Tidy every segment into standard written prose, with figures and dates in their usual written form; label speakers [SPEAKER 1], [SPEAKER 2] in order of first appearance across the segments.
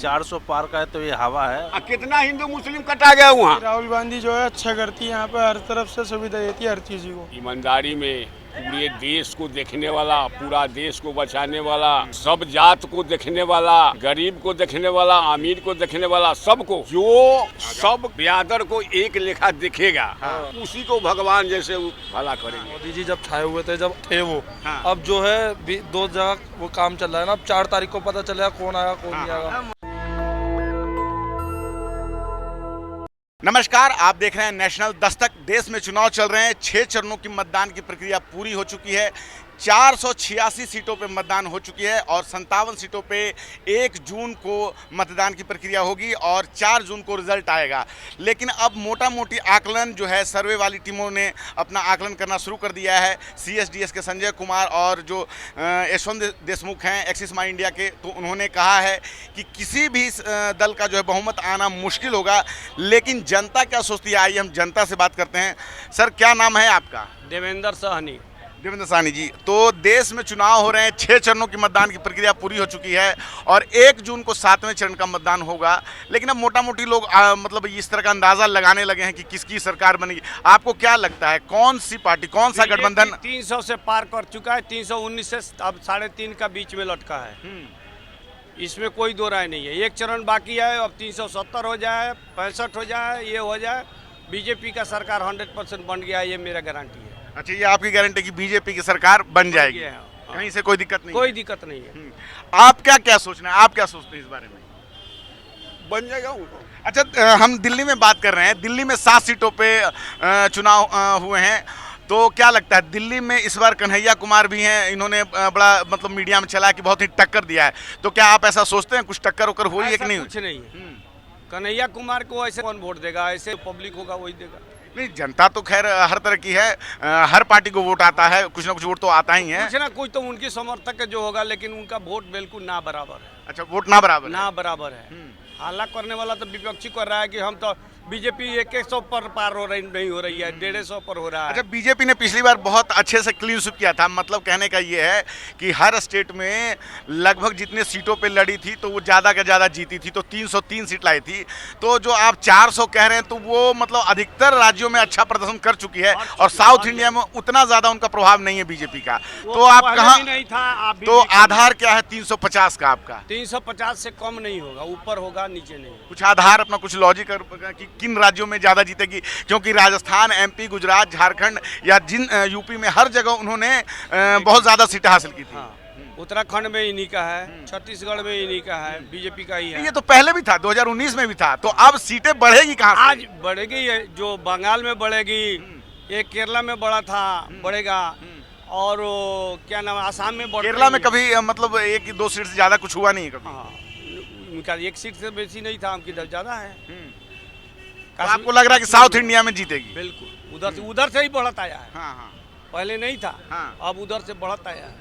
[SPEAKER 1] 400 पार का है तो ये हवा है।
[SPEAKER 2] कितना हिंदू मुस्लिम कटा गया वहाँ।
[SPEAKER 3] राहुल गांधी जो है अच्छा करती है, यहाँ पे हर तरफ से सुविधा देती है हर चीज को।
[SPEAKER 2] ईमानदारी में पूरे देश को देखने वाला, पूरा देश को बचाने वाला, सब जात को देखने वाला, गरीब को देखने वाला, अमीर को देखने वाला, सबको, जो सब बिरादर को एक लेखा देखेगा, उसी को भगवान जैसे भला करेंगे।
[SPEAKER 4] मोदी जी जब छाए हुए थे, जब थे वो,
[SPEAKER 2] हाँ।
[SPEAKER 4] अब जो है दो जगह वो काम चल रहा है ना। अब 4 तारीख को पता चलेगा कौन आएगा कौन नहीं आएगा।
[SPEAKER 5] नमस्कार, आप देख रहे हैं नेशनल दस्तक। देश में चुनाव चल रहे हैं। 6 चरणों की मतदान की प्रक्रिया पूरी हो चुकी है। 486 सीटों पे मतदान हो चुकी है और 57 सीटों पे 1 जून को मतदान की प्रक्रिया होगी और 4 जून को रिजल्ट आएगा। लेकिन अब मोटा मोटी आकलन जो है सर्वे वाली टीमों ने अपना आकलन करना शुरू कर दिया है। CSDS के संजय कुमार और जो यशवंत देशमुख हैं एक्सिस माई इंडिया के, तो उन्होंने कहा है कि किसी भी दल का जो है बहुमत आना मुश्किल होगा। लेकिन जनता क्या सोचती है, आइए हम जनता से बात करते हैं। सर, क्या नाम है आपका?
[SPEAKER 6] देवेंद्र साहनी।
[SPEAKER 5] देवेंद्र साहनी जी, तो देश में चुनाव हो रहे हैं। 6 चरणों की मतदान की प्रक्रिया पूरी हो चुकी है और 1 जून को 7वें चरण का मतदान होगा। लेकिन अब मोटा मोटी लोग मतलब इस तरह का अंदाजा लगाने लगे हैं कि किसकी सरकार बनेगी। आपको क्या लगता है, कौन सी पार्टी, कौन सा गठबंधन?
[SPEAKER 6] 300 से पार कर चुका है, 319 से अब 3.5 का बीच में लटका है। इसमें कोई दो राय नहीं है। 1 चरण बाकी है, अब 370 हो जाए, 65 हो जाए, ये हो जाए, बीजेपी का सरकार 100% बन गया, ये मेरा गारंटी है।
[SPEAKER 5] अच्छा, ये आपकी गारंटी कि बीजेपी की सरकार बन जाएगी, कहीं से कोई दिक्कत नहीं?
[SPEAKER 6] कोई दिक्कत नहीं है।
[SPEAKER 5] आप क्या सोचना है, आप क्या सोचते हैं इस बारे में?
[SPEAKER 2] बन जाएगा।
[SPEAKER 5] अच्छा, हम दिल्ली में बात कर रहे हैं। दिल्ली में 7 सीटों पे चुनाव हुए हैं, तो क्या लगता है दिल्ली में इस बार कन्हैया कुमार भी हैं, इन्होंने बड़ा मतलब मीडिया में चला कि बहुत ही टक्कर दिया है, तो क्या आप ऐसा सोचते हैं कुछ टक्कर उक्कर हुई है कि नहीं?
[SPEAKER 6] कुछ नहीं है। कन्हैया कुमार को ऐसे कौन वोट देगा? ऐसे पब्लिक होगा वही देगा।
[SPEAKER 5] नहीं, जनता तो खैर हर तरह की है, हर पार्टी को वोट आता है, कुछ ना कुछ वोट तो आता ही है।
[SPEAKER 6] कुछ ना कुछ तो उनकी समर्थक जो होगा, लेकिन उनका वोट बिल्कुल ना बराबर है।
[SPEAKER 5] अच्छा, वोट ना बराबर है।
[SPEAKER 6] ना बराबर है। हल्ला करने वाला तो विपक्षी कर रहा है कि हम तो बीजेपी 100 पर पार हो रही नहीं हो रही है, 150 पर हो रहा है।
[SPEAKER 5] अच्छा, बीजेपी ने पिछली बार बहुत अच्छे से क्लीन स्वीप किया था। मतलब कहने का ये है कि हर स्टेट में लगभग जितने सीटों पे लड़ी थी तो वो ज़्यादा का ज़्यादा जीती थी, तो 303 सीट लाई थी। तो जो आप 400 कह रहे हैं, तो वो मतलब अधिकतर राज्यों में अच्छा प्रदर्शन कर चुकी है और साउथ इंडिया में उतना ज़्यादा उनका प्रभाव नहीं है बीजेपी का। तो आप कहाँ
[SPEAKER 6] नहीं था,
[SPEAKER 5] तो आधार क्या है 350 का आपका?
[SPEAKER 6] 350 से कम नहीं होगा, ऊपर होगा, नीचे नहीं।
[SPEAKER 5] कुछ आधार अपना, कुछ लॉजिक कि किन राज्यों में ज्यादा जीतेगी? क्योंकि राजस्थान, MP, गुजरात, झारखंड या जिन यूपी में हर जगह उन्होंने बहुत ज्यादा सीटें हासिल की थी।
[SPEAKER 6] हाँ। उत्तराखंड में इन्हीं का है, छत्तीसगढ़ में इन्हीं का है, बीजेपी का ही है।
[SPEAKER 5] ये तो पहले भी था, 2019 में भी था। तो अब सीटें बढ़ेगी कहाँ से?
[SPEAKER 6] आज बढ़ेगी, जो बंगाल में बढ़ेगी, एक केरला में बढ़ा था, बढ़ेगा, और क्या नाम, आसाम में बढ़ेगा।
[SPEAKER 5] केरला में कभी मतलब 1-2 सीट से ज्यादा कुछ हुआ नहीं है कभी?
[SPEAKER 6] हाँ, उनका 1 सीट से बेसी नहीं था, उनकी ज्यादा है।
[SPEAKER 5] तो आपको लग रहा है कि साउथ इंडिया में जीतेगी?
[SPEAKER 6] बिल्कुल, उधर से ही बढ़त आया है।
[SPEAKER 5] हाँ।
[SPEAKER 6] पहले नहीं था।
[SPEAKER 5] हाँ।
[SPEAKER 6] अब उधर से बढ़त आया है।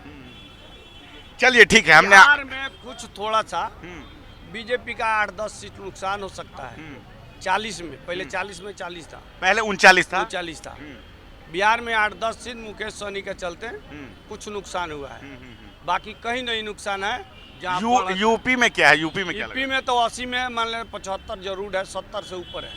[SPEAKER 5] चलिए ठीक है, हमने
[SPEAKER 6] बिहार में कुछ थोड़ा सा बीजेपी का 8-10 सीट नुकसान हो सकता है। 40 में, पहले 40 में 40 था,
[SPEAKER 5] पहले 39 था।
[SPEAKER 6] 39 था। बिहार में 8-10 सीट मुकेश सहनी के चलते कुछ नुकसान हुआ है, बाकी कहीं नहीं नुकसान है।
[SPEAKER 5] यूपी में क्या है? यूपी में क्या?
[SPEAKER 6] यूपी में तो 80 में मान लें 75 जरूर है, 70 से ऊपर है।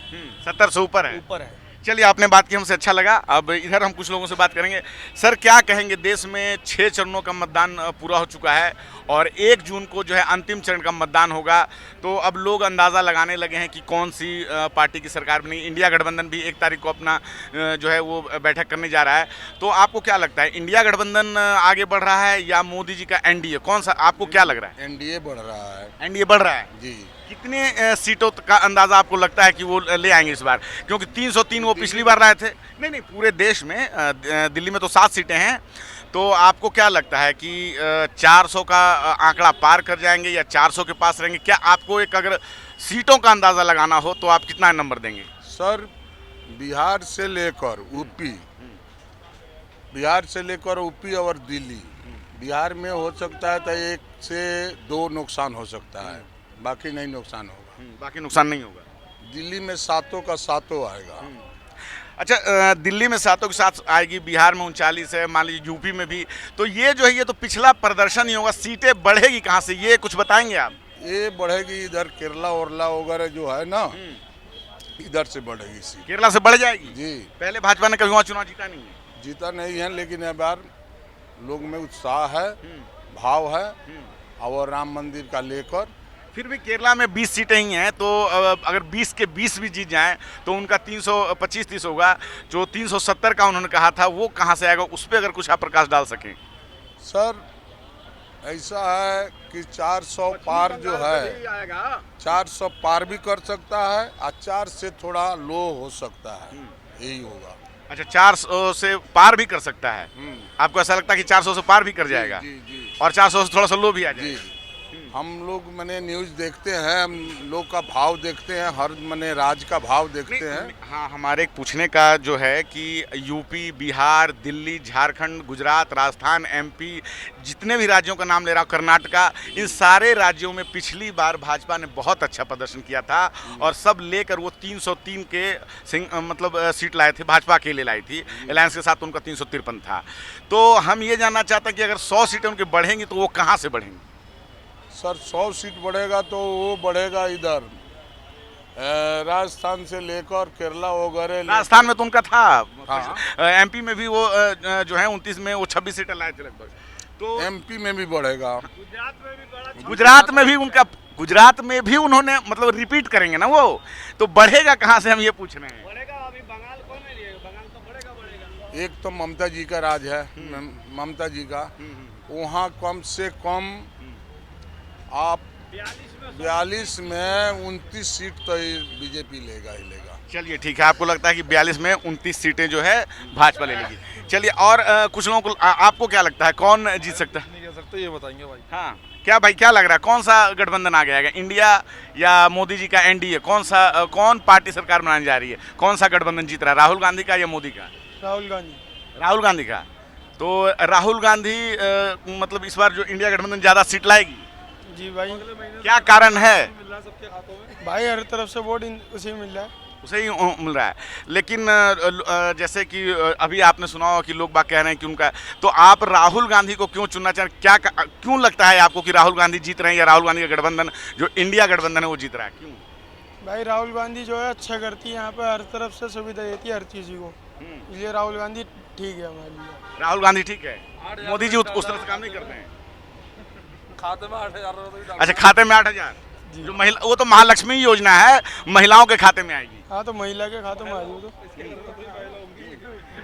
[SPEAKER 5] 70 से ऊपर है?
[SPEAKER 6] ऊपर है।
[SPEAKER 5] चलिए, आपने बात की, हमसे अच्छा लगा। अब इधर हम कुछ लोगों से बात करेंगे। सर, क्या कहेंगे, देश में 6 चरणों का मतदान पूरा हो चुका है और 1 जून को जो है अंतिम चरण का मतदान होगा। तो अब लोग अंदाज़ा लगाने लगे हैं कि कौन सी पार्टी की सरकार बनी। इंडिया गठबंधन भी 1 तारीख को अपना जो है वो बैठक करने जा रहा है। तो आपको क्या लगता है, इंडिया गठबंधन आगे बढ़ रहा है या मोदी जी का NDA? कौन सा आपको क्या लग रहा है?
[SPEAKER 7] NDA बढ़ रहा है।
[SPEAKER 5] NDA बढ़ रहा है
[SPEAKER 7] जी।
[SPEAKER 5] कितने सीटों का अंदाजा आपको लगता है कि वो ले आएंगे इस बार? क्योंकि 303 वो पिछली बार लाए थे। नहीं, पूरे देश में, दिल्ली में तो 7 सीटें हैं। तो आपको क्या लगता है कि 400 का आंकड़ा पार कर जाएंगे या 400 के पास रहेंगे? क्या आपको एक अगर सीटों का अंदाजा लगाना हो तो आप कितना नंबर देंगे?
[SPEAKER 7] सर, बिहार से लेकर यूपी और दिल्ली, बिहार में हो सकता है तो 1 से 2 नुकसान हो सकता है, बाकी नहीं नुकसान होगा।
[SPEAKER 5] बाकी नुकसान नहीं होगा।
[SPEAKER 7] दिल्ली में 7 का 7 आएगा।
[SPEAKER 5] अच्छा, दिल्ली में 7 के साथ आएगी, बिहार में 39 है, मान लीजिए यूपी में भी। तो ये जो है ये तो पिछला प्रदर्शन ही होगा, सीटें बढ़ेगी कहाँ से, ये कुछ बताएंगे आप?
[SPEAKER 7] ये बढ़ेगी इधर केरला वरला वगैरह जो है ना, इधर से बढ़ेगी सीट।
[SPEAKER 5] केरला से बढ़ जाएगी
[SPEAKER 7] जी,
[SPEAKER 5] पहले भाजपा ने कभी वहाँ चुनाव जीता नहीं है।
[SPEAKER 7] जीता नहीं है, लेकिन इस बार लोग में उत्साह है, भाव है, और राम मंदिर का लेकर।
[SPEAKER 5] फिर भी केरला में 20 सीटें ही हैं, तो अगर 20 के 20 भी जीत जाएं तो उनका 325-30 होगा। जो 370 का उन्होंने कहा था वो कहाँ से आएगा, उस पर अगर कुछ आप प्रकाश डाल सकें।
[SPEAKER 7] सर ऐसा है कि 400 पार जो है, 400 पार भी कर सकता है और 4 से थोड़ा लो हो सकता है, यही होगा।
[SPEAKER 5] अच्छा, 400 से पार भी कर सकता है। आपको ऐसा लगता है कि 400 से पार भी कर जाएगा?
[SPEAKER 7] जी जी
[SPEAKER 5] और 400 से थोड़ा सा लो भी आ
[SPEAKER 7] जी।
[SPEAKER 5] जाएगा?
[SPEAKER 7] हम लोग मैंने न्यूज़ देखते हैं, हम लोग का भाव देखते हैं, हर मैंने राज्य का भाव देखते हैं।
[SPEAKER 5] हाँ, हमारे पूछने का जो है कि यूपी, बिहार, दिल्ली, झारखंड, गुजरात, राजस्थान, एमपी, जितने भी राज्यों का नाम ले रहा हूँ, कर्नाटका, इन सारे राज्यों में पिछली बार भाजपा ने बहुत अच्छा प्रदर्शन किया था और सब लेकर वो 303 के मतलब सीट लाए थे, भाजपा अकेले लाई थी, अलायंस के साथ उनका 353 था। तो हम ये जानना चाहते हैं कि अगर 100 सीटें उनकी बढ़ेंगी तो वो कहाँ से बढ़ेंगी?
[SPEAKER 7] सर 100 सीट बढ़ेगा तो वो बढ़ेगा इधर राजस्थान से लेकर केरला वगैरह।
[SPEAKER 5] राजस्थान में तो उनका था,
[SPEAKER 7] हाँ।
[SPEAKER 5] एमपी में भी वो जो है 29 में वो 26 सीटें लाए थे लगभग। तो
[SPEAKER 7] एमपी में भी बढ़ेगा,
[SPEAKER 5] गुजरात में भी उन्होंने मतलब रिपीट करेंगे ना वो, तो बढ़ेगा कहाँ से, हम ये पूछ रहे हैं।
[SPEAKER 7] एक तो ममता जी का राज है, ममता जी का, वहाँ कम से कम आप 42 में 29 सीट तो बीजेपी लेगा ही लेगा।
[SPEAKER 5] चलिए ठीक है, आपको लगता है कि 42 में 29 सीटें जो है भाजपा ले लेगी। चलिए, और कुछ लोगों को आपको क्या लगता है कौन जीत सकता है?
[SPEAKER 4] नहीं कह सकते, ये बताएंगे भाई।
[SPEAKER 5] हाँ, क्या भाई क्या लग रहा है, कौन सा गठबंधन आ गया? इंडिया या मोदी जी का एनडीए, कौन पार्टी सरकार बनाने जा रही है? कौन सा गठबंधन जीत रहा है, राहुल गांधी का या मोदी का?
[SPEAKER 3] राहुल गांधी।
[SPEAKER 5] राहुल गांधी का। तो राहुल गांधी मतलब इस बार जो इंडिया गठबंधन ज़्यादा सीट लाएगी?
[SPEAKER 3] जी भाई।
[SPEAKER 5] क्या कारण है?
[SPEAKER 3] भाई हर तरफ से वोट उसे मिल रहा है।
[SPEAKER 5] उसे ही मिल रहा है, लेकिन जैसे कि अभी आपने सुना हो कि लोग बात कह रहे हैं कि उनका, तो आप राहुल गांधी को क्यों चुनना चाह रहे हैं? क्यों लगता है आपको कि राहुल गांधी जीत रहे हैं या राहुल गांधी का गठबंधन जो इंडिया गठबंधन है वो जीत रहा है, क्यों?
[SPEAKER 3] भाई राहुल गांधी जो है अच्छा करती है, यहाँ पे हर तरफ से सुविधा देती है हर चीज़ को, इसलिए राहुल गांधी ठीक है हमारे लिए।
[SPEAKER 5] राहुल गांधी ठीक है, मोदी जी उस तरह से काम नहीं करते हैं।
[SPEAKER 4] खाते में 8,000।
[SPEAKER 5] अच्छा, खाते में 8,000, जो महिला, वो तो महालक्ष्मी योजना है, महिलाओं के खाते में आएगी।
[SPEAKER 3] हाँ, तो महिला के खाते में आ जाओ तो।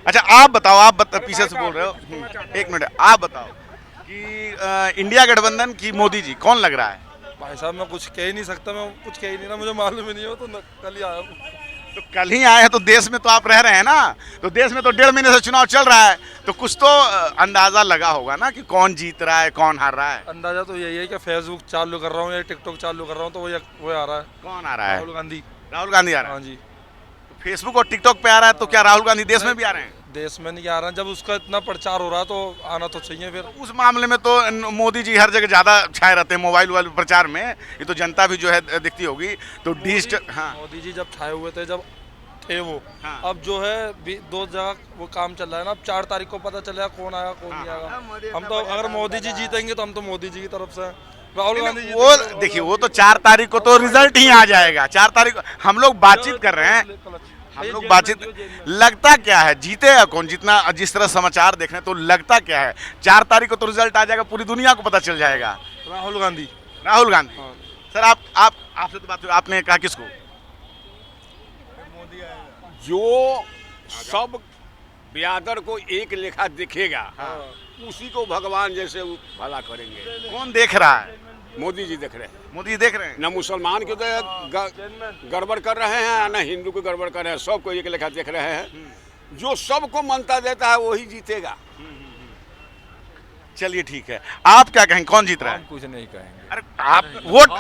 [SPEAKER 5] अच्छा, आप बताओ, पीछे से बोल रहे हो, एक मिनट, आप बताओ कि इंडिया गठबंधन की मोदी जी कौन लग रहा है?
[SPEAKER 4] भाई साहब मैं कुछ कह ही नहीं सकता, मैं कुछ कह ही नहीं रहा, मुझे मालूम ही नहीं हो, तो कल ही आया हूँ।
[SPEAKER 5] तो कल ही आए हैं, तो देश में तो आप रह रहे हैं ना, तो देश में तो 1.5 महीने से चुनाव चल रहा है, तो कुछ तो अंदाजा लगा होगा ना कि कौन जीत रहा है, कौन हार रहा है।
[SPEAKER 4] अंदाजा तो यही है कि फेसबुक चालू कर रहा हूँ या टिकटॉक चालू कर रहा हूँ तो वो आ रहा है।
[SPEAKER 5] कौन आ रहा है?
[SPEAKER 4] राहुल गांधी।
[SPEAKER 5] राहुल गांधी आ रहा है।
[SPEAKER 4] हाँ जी।
[SPEAKER 5] तो फेसबुक और टिकटॉक पे आ रहा है, तो क्या राहुल गांधी देश में भी आ रहे हैं?
[SPEAKER 4] देश में नहीं आ रहा है, जब उसका इतना प्रचार हो रहा है तो आना तो चाहिए। फिर
[SPEAKER 5] उस मामले में तो मोदी जी हर जगह ज़्यादा छाए रहते हैं, मोबाइल वाले प्रचार में, ये तो जनता भी जो है दिखती होगी। तो डिजिटल, हाँ,
[SPEAKER 4] मोदी जी जब छाए हुए थे, जब थे वो,
[SPEAKER 5] हाँ।
[SPEAKER 4] अब जो है 2 जगह वो काम चल रहा है ना, अब 4 तारीख को पता चलेगा कौन आया कौन नहीं आएगा। हम तो अगर मोदी जी जीतेंगे तो हम तो मोदी जी की तरफ से हैं। राहुल गांधी
[SPEAKER 5] वो देखिए, वो तो 4 तारीख को तो रिजल्ट ही आ जाएगा। 4 तारीख को हम लोग बातचीत कर रहे हैं, हम लोग बातचीत, लगता क्या है जीतेगा कौन? जितना जिस तरह समाचार देख रहे हैं तो लगता क्या है 4 तारीख को तो रिजल्ट आ जाएगा, पूरी दुनिया को पता चल जाएगा।
[SPEAKER 4] राहुल गांधी।
[SPEAKER 5] राहुल गांधी।
[SPEAKER 4] हाँ।
[SPEAKER 5] सर आपसे तो बात हुई, आपने कहा किसको?
[SPEAKER 2] जो सब ब्यादर को एक लेखा देखेगा, उसी को भगवान जैसे भला करेंगे।
[SPEAKER 5] कौन देख रहा है?
[SPEAKER 2] मोदी जी देख रहे हैं।
[SPEAKER 5] मोदी देख रहे हैं।
[SPEAKER 2] न मुसलमान के गड़बड़ कर रहे हैं, न हिंदू को गड़बड़ कर रहे हैं, सबको एक लेखा देख रहे हैं। जो सबको मानता देता है वही जीतेगा।
[SPEAKER 5] चलिए ठीक है, आप क्या कहेंगे, कौन जीत रहा है?
[SPEAKER 8] कुछ नहीं कहेंगे।
[SPEAKER 5] अरे आप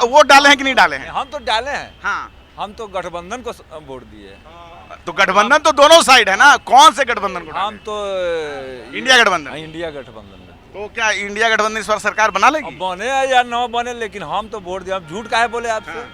[SPEAKER 5] वोट डाले हैं कि नहीं डाले हैं?
[SPEAKER 8] हम तो डाले हैं।
[SPEAKER 5] हाँ,
[SPEAKER 8] हम तो गठबंधन को वोट दिए।
[SPEAKER 5] तो गठबंधन तो दोनों साइड है ना, कौन से गठबंधन को?
[SPEAKER 8] हम तो
[SPEAKER 5] इंडिया गठबंधन।
[SPEAKER 8] इंडिया गठबंधन में।
[SPEAKER 5] तो क्या इंडिया गठबंधन इस बार सरकार बना लेगी?
[SPEAKER 8] अब बने या न बने, लेकिन हम तो वोट दिए। हम झूठ काहे बोले आपसे?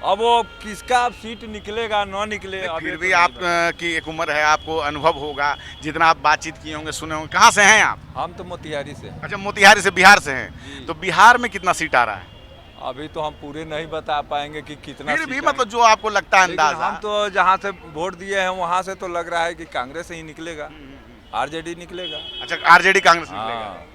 [SPEAKER 8] अब वो किसका अब सीट निकलेगा न निकले,
[SPEAKER 5] फिर भी आप की एक उम्र है, आपको अनुभव होगा, जितना आप बातचीत किए होंगे, सुने होंगे। कहाँ से हैं आप?
[SPEAKER 8] हम तो मोतिहारी से।
[SPEAKER 5] अच्छा, मोतिहारी से, बिहार से हैं। तो बिहार में कितना सीट आ रहा है?
[SPEAKER 8] अभी तो हम पूरे नहीं बता पाएंगे कि कितना
[SPEAKER 5] फिर
[SPEAKER 8] सीट
[SPEAKER 5] भी
[SPEAKER 8] आएंगे।
[SPEAKER 5] मतलब जो आपको लगता है
[SPEAKER 8] लेकिन
[SPEAKER 5] अंदाजा।
[SPEAKER 8] हम तो जहाँ से वोट दिए हैं वहाँ से तो लग रहा है कि कांग्रेस ही निकलेगा, आरजेडी निकलेगा।
[SPEAKER 5] अच्छा, आरजेडी कांग्रेस निकलेगा।
[SPEAKER 8] हाँ,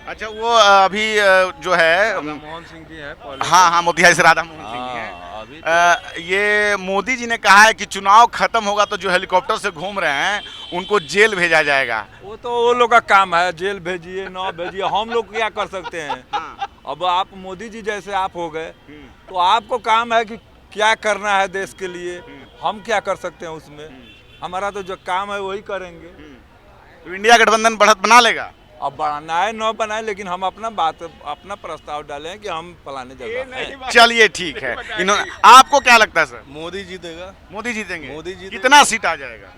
[SPEAKER 5] अच्छा, वो अभी जो है
[SPEAKER 8] मोहन सिंह जी है पहले।
[SPEAKER 5] हाँ हाँ, मोतिहारी से राधा मोहन सिंह हैं।
[SPEAKER 8] हाँ, अभी तो
[SPEAKER 5] ये मोदी जी ने कहा है कि चुनाव खत्म होगा तो जो हेलीकॉप्टर से घूम रहे हैं उनको जेल भेजा जाएगा।
[SPEAKER 8] वो लोग का काम है, जेल भेजिए ना भेजिए, हम लोग क्या कर सकते हैं। अब आप मोदी जी जैसे आप हो गए तो आपको काम है कि क्या करना है देश के लिए, हम क्या कर सकते हैं उसमें। हमारा तो जो काम है वही करेंगे।
[SPEAKER 5] तो इंडिया गठबंधन बढ़त बना लेगा।
[SPEAKER 8] अब बनाए न बनाए, लेकिन हम अपना प्रस्ताव डालें कि हम फलाने जगह हैं।
[SPEAKER 5] चलिए ठीक है। इन्होंने, आपको क्या लगता है सर?
[SPEAKER 4] मोदी जीतेगा।
[SPEAKER 5] मोदी जीतेंगे?
[SPEAKER 4] मोदी जीतेगा।
[SPEAKER 5] कितना सीट आ जाएगा?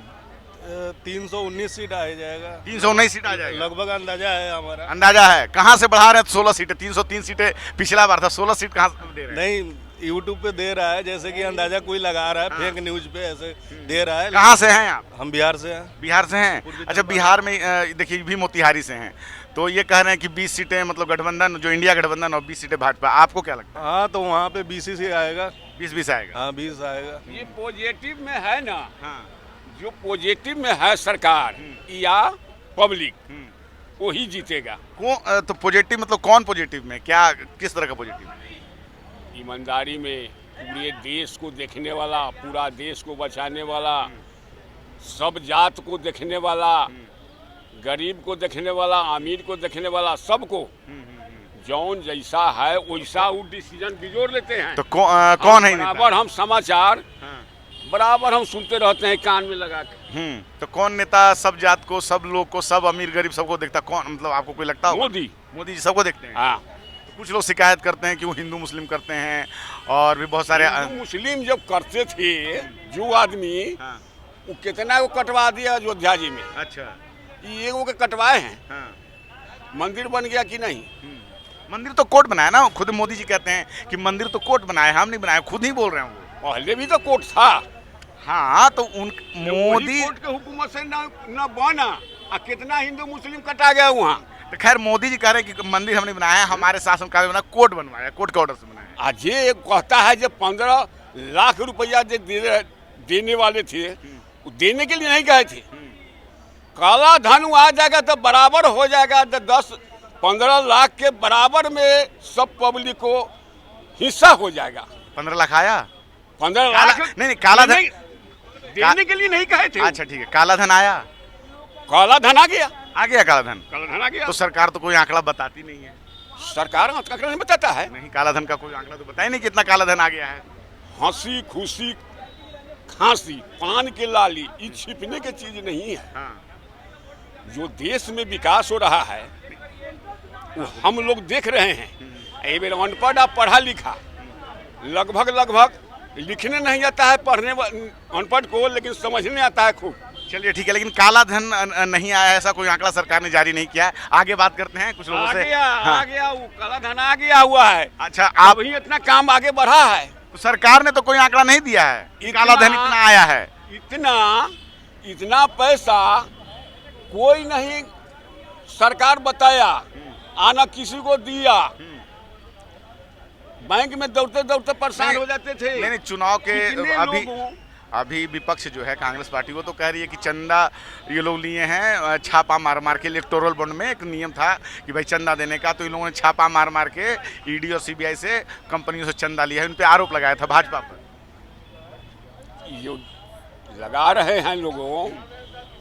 [SPEAKER 4] 319 सीट आ जाएगा,
[SPEAKER 5] 319 सीट आ जाएगा
[SPEAKER 4] लगभग अंदाजा है हमारा।
[SPEAKER 5] अंदाजा है। कहाँ से बढ़ा रहे हैं? 16 सीटें, 303 सीटें पिछला बार था, 16 सीट कहाँ से दे रहे हैं?
[SPEAKER 4] नहीं, यूट्यूब पे दे रहा है, जैसे कि अंदाजा कोई लगा रहा है, फेक न्यूज पे ऐसे दे रहा है।
[SPEAKER 5] कहाँ से हैं आप?
[SPEAKER 4] हम बिहार से हैं।
[SPEAKER 5] बिहार से हैं? अच्छा, बिहार में देखिए भी मोतिहारी से हैं, तो ये कह रहे हैं कि 20 सीटें मतलब गठबंधन, जो इंडिया गठबंधन, और 20 सीटें भाजपा। आपको क्या लगता है?
[SPEAKER 4] हाँ, तो वहाँ पे बीसीसी आएगा।
[SPEAKER 5] 20-20 आएगा।
[SPEAKER 4] हाँ, 20 आएगा।
[SPEAKER 2] ये पॉजिटिव में है ना,
[SPEAKER 5] हाँ।
[SPEAKER 2] जो पॉजिटिव में है सरकार या पब्लिक, वही जीतेगा।
[SPEAKER 5] तो पॉजिटिव मतलब कौन पॉजिटिव में, क्या किस तरह का पॉजिटिव?
[SPEAKER 2] ईमानदारी में, पूरे देश को देखने वाला, पूरा देश को बचाने वाला, सब जात को देखने वाला, गरीब को देखने वाला, अमीर को देखने वाला, सबको जौन जैसा है वैसा वो डिसीजन बिजोड़ लेते हैं।
[SPEAKER 5] तो कौन है नेता?
[SPEAKER 2] बराबर हम समाचार बराबर हम सुनते रहते हैं कान में लगा के।
[SPEAKER 5] तो कौन नेता सब जात को, सब लोग को, सब अमीर गरीब सबको देखता? कौन, मतलब आपको कोई लगता हो?
[SPEAKER 2] मोदी।
[SPEAKER 5] मोदी जी सबको देखते हैं।
[SPEAKER 2] हाँ,
[SPEAKER 5] तो कुछ लोग शिकायत करते हैं कि वो हिंदू मुस्लिम करते हैं, और भी बहुत सारे
[SPEAKER 2] हिंदू मुस्लिम जब करते थे जो आदमी,
[SPEAKER 5] हाँ।
[SPEAKER 2] वो कितना को कटवा दिया अयोध्या जी में।
[SPEAKER 5] अच्छा।
[SPEAKER 2] ये वो के कटवाए हैं।
[SPEAKER 5] हाँ।
[SPEAKER 2] मंदिर बन गया कि नहीं?
[SPEAKER 5] मंदिर तो कोर्ट बनाया ना, खुद मोदी जी कहते हैं कि मंदिर तो कोर्ट बनाया, हम नहीं बनाया, खुद ही बोल रहे हैं वो।
[SPEAKER 2] पहले भी तो कोर्ट था।
[SPEAKER 5] हाँ, तो उन मोदी
[SPEAKER 2] कोर्ट के हुकूमत से न बना, और कितना हिंदू मुस्लिम कटा गया वहाँ।
[SPEAKER 5] तो खैर मोदी जी कह रहे हैं कि मंदिर हमने बनाया, हमारे शासन काल में बना, कोर्ट बनवाया, कोर्ट के ऑर्डर से बनाया।
[SPEAKER 2] आज ये कहता है जब 15 लाख रुपया देने वाले थे, वो देने के लिए नहीं गए थे। काला धन आ जाएगा तो बराबर हो जाएगा, तो 10-15 लाख के बराबर में सब पब्लिक को हिस्सा हो जाएगा।
[SPEAKER 5] 15 लाख आया?
[SPEAKER 2] 15 लाख
[SPEAKER 5] नहीं, काला धन
[SPEAKER 2] देने के लिए नहीं कहे थे।
[SPEAKER 5] अच्छा ठीक है, काला धन आया?
[SPEAKER 2] काला धन आ गया।
[SPEAKER 5] आ गया काला धन?
[SPEAKER 2] काला धन आ गया।
[SPEAKER 5] तो सरकार तो कोई आंकड़ा बताती नहीं है।
[SPEAKER 2] सरकार आंकड़ा नहीं बताता है।
[SPEAKER 5] नहीं, काला धन का कोई आंकड़ा तो बताया नहीं कितना काला धन आ गया है।
[SPEAKER 2] हंसी खुशी खांसी पान के लाली ये छिपने की चीज नहीं है।
[SPEAKER 5] हाँ।
[SPEAKER 2] जो देश में विकास हो रहा है वो हम लोग देख रहे हैं। ये मेरा अनपढ़ और पढ़ा लिखा लगभग लिखने नहीं आता है, पढ़ने अनपढ़ को लेकिन समझने आता है खूब।
[SPEAKER 5] चलिए ठीक है, लेकिन काला धन नहीं आया, ऐसा कोई आंकड़ा सरकार ने जारी नहीं किया है। आगे बात करते हैं कुछ लोगों से।
[SPEAKER 2] आ गया वो काला धन आ गया हुआ है।
[SPEAKER 5] अच्छा, आप
[SPEAKER 2] अभी इतना काम आगे बढ़ा है।
[SPEAKER 5] तो सरकार ने तो कोई आंकड़ा नहीं दिया है कि काला धन इतना आया है।
[SPEAKER 2] इतना पैसा कोई नहीं सरकार बताया, आना किसी को दिया। बैंक में दौड़ते परेशान हो जाते थे।
[SPEAKER 5] नहीं, चुनाव के
[SPEAKER 2] कितने
[SPEAKER 5] अभी विपक्ष जो है कांग्रेस पार्टी, वो तो कह रही है कि चंदा ये लोग लिए हैं, छापा मार के। इलेक्टोरल बॉन्ड में एक नियम था कि भाई चंदा देने का, तो इन लोगों ने छापा मार के ईडी और सीबीआई से कंपनियों से चंदा लिया है। उन पे आरोप लगाया था भाजपा पर।
[SPEAKER 2] जो लगा रहे हैं लोगों,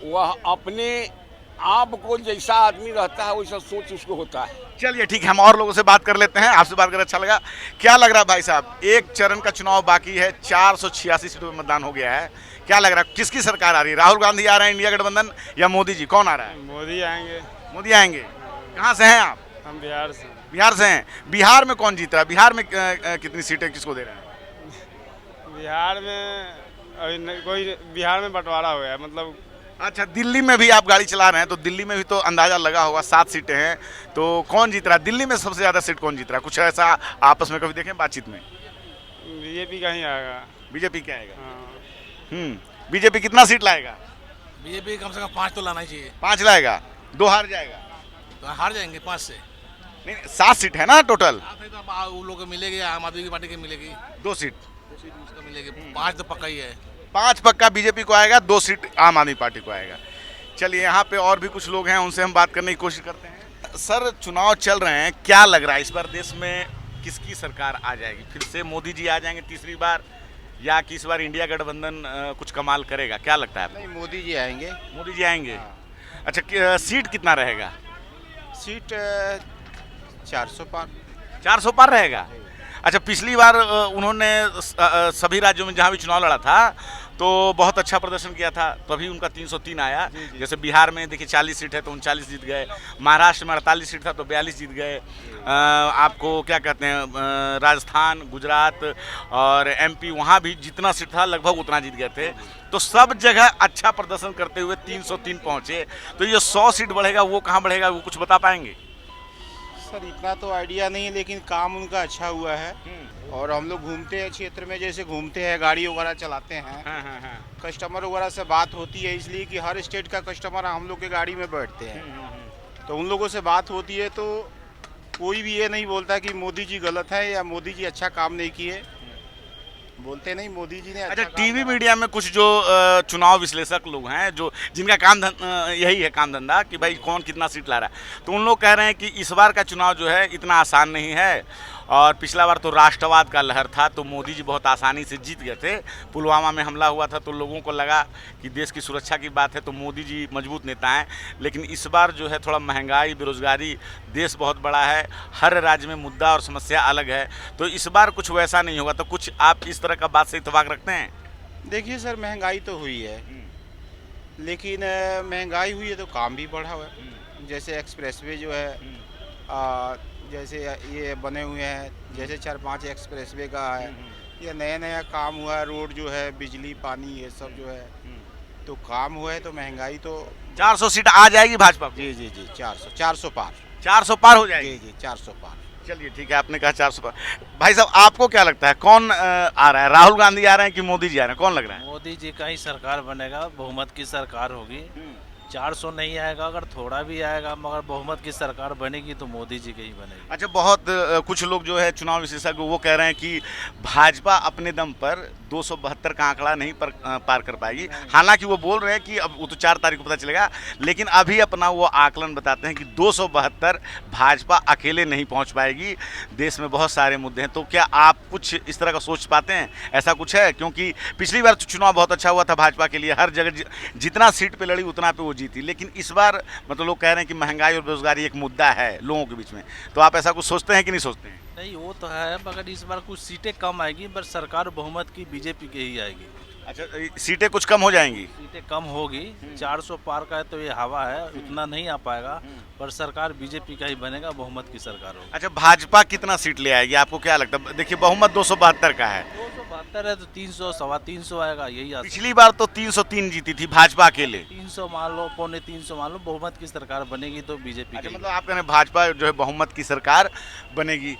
[SPEAKER 2] वह अपने आप को जैसा आदमी रहता है वैसा सोच उसको होता है।
[SPEAKER 5] चलिए ठीक है, हम और लोगों से बात कर लेते हैं। आपसे बात कर अच्छा लगा। क्या लग रहा है भाई साहब, एक चरण का चुनाव बाकी है, 486 सीटों पे मतदान हो गया है, क्या लग रहा है किसकी सरकार आ रही है? राहुल गांधी आ रहे हैं इंडिया गठबंधन, या मोदी जी? कौन आ रहा है?
[SPEAKER 3] मोदी आएंगे।
[SPEAKER 5] मोदी आएंगे। कहाँ से हैं आप?
[SPEAKER 3] हम बिहार से।
[SPEAKER 5] बिहार से हैं। बिहार में कौन जीत रहा है? बिहार में कितनी सीटें किसको दे रहे हैं?
[SPEAKER 3] बिहार में अभी कोई, बिहार में बंटवारा हुआ है, मतलब।
[SPEAKER 5] अच्छा, दिल्ली में भी आप गाड़ी चला रहे हैं, तो दिल्ली में भी तो अंदाजा लगा होगा, 7 सीटें हैं, तो कौन जीत रहा है दिल्ली में? सबसे ज्यादा सीट कौन जीत रहा है? कुछ ऐसा आपस में कभी देखें बातचीत में?
[SPEAKER 3] बीजेपी का ही आएगा।
[SPEAKER 5] बीजेपी क्या आएगा?
[SPEAKER 3] हाँ।
[SPEAKER 5] बीजेपी कितना सीट लाएगा?
[SPEAKER 9] बीजेपी कम से कम 5 तो लाना ही चाहिए।
[SPEAKER 5] 5 लाएगा? 2 हार जाएगा?
[SPEAKER 9] तो हार जाएंगे 5 से।
[SPEAKER 5] नहीं 7 सीट है ना टोटल?
[SPEAKER 9] उन लोगों को मिलेगी, आम आदमी पार्टी की मिलेगी
[SPEAKER 5] 2 सीट,
[SPEAKER 9] उसको मिलेगी, 5 तो पक्का ही है।
[SPEAKER 5] 5 पक्का बीजेपी को आएगा, 2 सीट आम आदमी पार्टी को आएगा। चलिए यहाँ पे और भी कुछ लोग हैं, उनसे हम बात करने की कोशिश करते हैं। सर चुनाव चल रहे हैं, क्या लग रहा है इस बार देश में किसकी सरकार आ जाएगी? फिर से मोदी जी आ जाएंगे तीसरी बार, या कि इस बार इंडिया गठबंधन कुछ कमाल करेगा? क्या लगता है आपको?
[SPEAKER 10] नहीं, मोदी जी आएंगे।
[SPEAKER 5] मोदी जी आएंगे। अच्छा सीट कितना रहेगा?
[SPEAKER 10] सीट 400 पार।
[SPEAKER 5] 400 पार रहेगा। अच्छा पिछली बार उन्होंने सभी राज्यों में जहाँ भी चुनाव लड़ा था तो बहुत अच्छा प्रदर्शन किया था, तभी उनका 303 आया। जैसे बिहार में देखिए 40 सीट है तो 39 जीत गए, महाराष्ट्र में 48 सीट था तो 42 जीत गए, आपको क्या कहते हैं राजस्थान, गुजरात और एमपी, वहाँ भी जितना सीट था लगभग उतना जीत गए थे। तो सब जगह अच्छा प्रदर्शन करते हुए 303 पहुँचे। तो ये 100 सीट बढ़ेगा, वो कहाँ बढ़ेगा, वो कुछ बता पाएंगे?
[SPEAKER 10] सर इतना तो आइडिया नहीं है, लेकिन काम उनका अच्छा हुआ है। और हम लोग घूमते हैं क्षेत्र में, जैसे घूमते हैं, गाड़ी वगैरह चलाते हैं, कस्टमर वगैरह से बात होती है, इसलिए कि हर स्टेट का कस्टमर हम लोग के गाड़ी में बैठते हैं। तो उन लोगों से बात होती है तो कोई भी ये नहीं बोलता कि मोदी जी गलत है या मोदी जी अच्छा काम नहीं किए, बोलते नहीं मोदी जी ने
[SPEAKER 5] अच्छा टीवी मीडिया में कुछ जो चुनाव विश्लेषक लोग हैं, जो जिनका काम यही है काम धंधा कि भाई कौन कितना सीट ला रहा है, तो उन लोग कह रहे हैं कि इस बार का चुनाव जो है इतना आसान नहीं है, और पिछला बार तो राष्ट्रवाद का लहर था तो मोदी जी बहुत आसानी से जीत गए थे। पुलवामा में हमला हुआ था तो लोगों को लगा कि देश की सुरक्षा की बात है तो मोदी जी मजबूत नेता हैं, लेकिन इस बार जो है थोड़ा महंगाई, बेरोजगारी, देश बहुत बड़ा है, हर राज्य में मुद्दा और समस्या अलग है, तो इस बार कुछ वैसा नहीं होगा। तो कुछ आप इस तरह का बात से इत्तेफाक रखते हैं?
[SPEAKER 10] देखिए सर, महंगाई तो हुई है, लेकिन महंगाई हुई है तो काम भी बढ़ा हुआ है। जैसे एक्सप्रेसवे जो है, जैसे ये बने हुए हैं, जैसे 4-5 एक्सप्रेसवे का है, ये नया नया काम हुआ है, रोड जो है, बिजली, पानी, ये सब जो है, तो काम हुआ है तो महंगाई तो
[SPEAKER 5] 400 सीट आ जाएगी भाजपा को?
[SPEAKER 10] जी जी जी 400 पार।
[SPEAKER 5] 400 पार हो जाएगी?
[SPEAKER 10] जी जी 400 पार।
[SPEAKER 5] चलिए ठीक है, आपने कहा 400 पार। भाई साहब आपको क्या लगता है कौन आ रहा है? राहुल गांधी आ रहे हैं कि मोदी जी आ रहे हैं, कौन लग रहा है?
[SPEAKER 1] मोदी जी का ही सरकार बनेगा, बहुमत की सरकार होगी। 400 नहीं आएगा, अगर थोड़ा भी आएगा मगर बहुमत की सरकार बनेगी तो मोदी जी की ही बनेगी।
[SPEAKER 5] अच्छा बहुत कुछ लोग जो है चुनाव विशेषज्ञ वो कह रहे हैं कि भाजपा अपने दम पर 272 का आंकड़ा नहीं पार कर पाएगी। हालांकि वो बोल रहे हैं कि अब वो तो 4 तारीख को पता चलेगा, लेकिन अभी अपना वो आकलन बताते हैं कि 272 भाजपा अकेले नहीं पहुंच पाएगी। देश में बहुत सारे मुद्दे हैं, तो क्या आप कुछ इस तरह का सोच पाते हैं? ऐसा कुछ है? क्योंकि पिछली बार चुनाव बहुत अच्छा हुआ था भाजपा के लिए, हर जगह जितना सीट पे लड़ी उतना पे वो जीती, लेकिन इस बार मतलब लोग कह रहे हैं कि महंगाई और बेरोजगारी एक मुद्दा है लोगों के बीच में, तो आप ऐसा कुछ सोचते हैं कि नहीं सोचते हैं?
[SPEAKER 1] नहीं वो तो है, मगर इस बार कुछ सीटें कम आएगी, पर सरकार बहुमत की बीजेपी की ही आएगी।
[SPEAKER 5] अच्छा सीटें कुछ कम हो जाएंगी?
[SPEAKER 1] सीटें कम होगी, 400 पार का है तो ये हवा है, उतना नहीं आ पाएगा, पर सरकार बीजेपी का ही बनेगा, बहुमत की सरकार होगी।
[SPEAKER 5] अच्छा भाजपा कितना सीट ले आएगी आपको क्या लगता है? देखिए बहुमत 272 का है,
[SPEAKER 1] 272 है तो 300 सवा 300 आएगा, यही आता।
[SPEAKER 5] पिछली बार तो 303 जीती थी भाजपा अकेले।
[SPEAKER 1] 300 मान लो, 350 मान लो, बहुमत की सरकार बनेगी तो बीजेपी।
[SPEAKER 5] अच्छा मतलब आप कह रहे हैं भाजपा जो है बहुमत की सरकार बनेगी।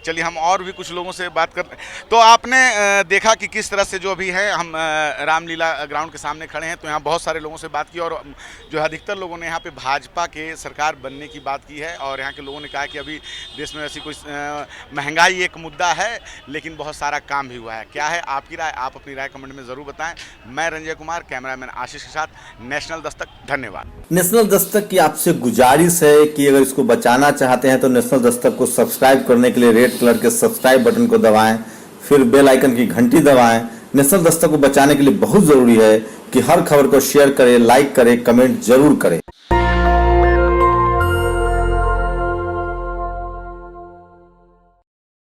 [SPEAKER 5] चलिए हम और भी कुछ लोगों से बात कर, तो आपने देखा कि किस तरह से जो अभी है, हम रामलीला ग्राउंड के सामने खड़े हैं, तो यहाँ बहुत सारे लोगों से बात की और जो है अधिकतर लोगों ने यहाँ पे भाजपा के सरकार बनने की बात की है, और यहाँ के लोगों ने कहा कि अभी देश में ऐसी कोई महंगाई एक मुद्दा है, लेकिन बहुत सारा काम भी हुआ है। क्या है आपकी राय? आप अपनी राय कमेंट में ज़रूर बताएं। मैं रंजय कुमार, कैमरामैन आशीष के साथ, नेशनल दस्तक। धन्यवाद।
[SPEAKER 11] नेशनल दस्तक की आपसे गुजारिश है कि अगर इसको बचाना चाहते हैं तो नेशनल दस्तक को सब्सक्राइब करने के लिए रेड कलर के सब्सक्राइब बटन को दबाएं, फिर बेल आइकन की घंटी दबाएं। नेशनल दस्तक को बचाने के लिए बहुत जरूरी है कि हर खबर को शेयर करें, लाइक करें, कमेंट जरूर करें।